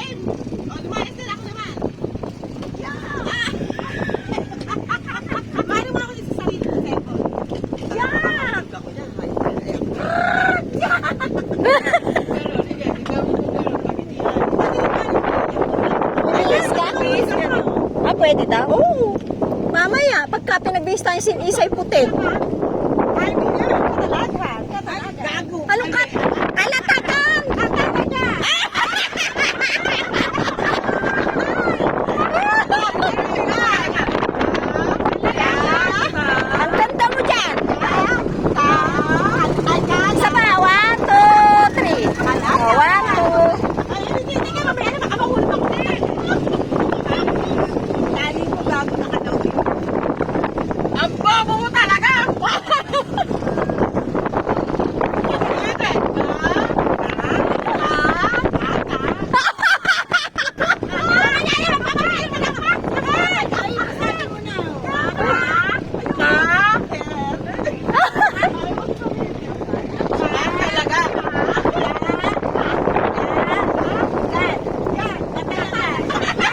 natin. O, lumayas na ako naman. Yeah! Mano mo ako sa sarili ng cellphone. Yeah! Ako na, Bilis ka? Ah, pwede daw? Oo. Mamaya, pagka pinag-base tayo sin Isay puti.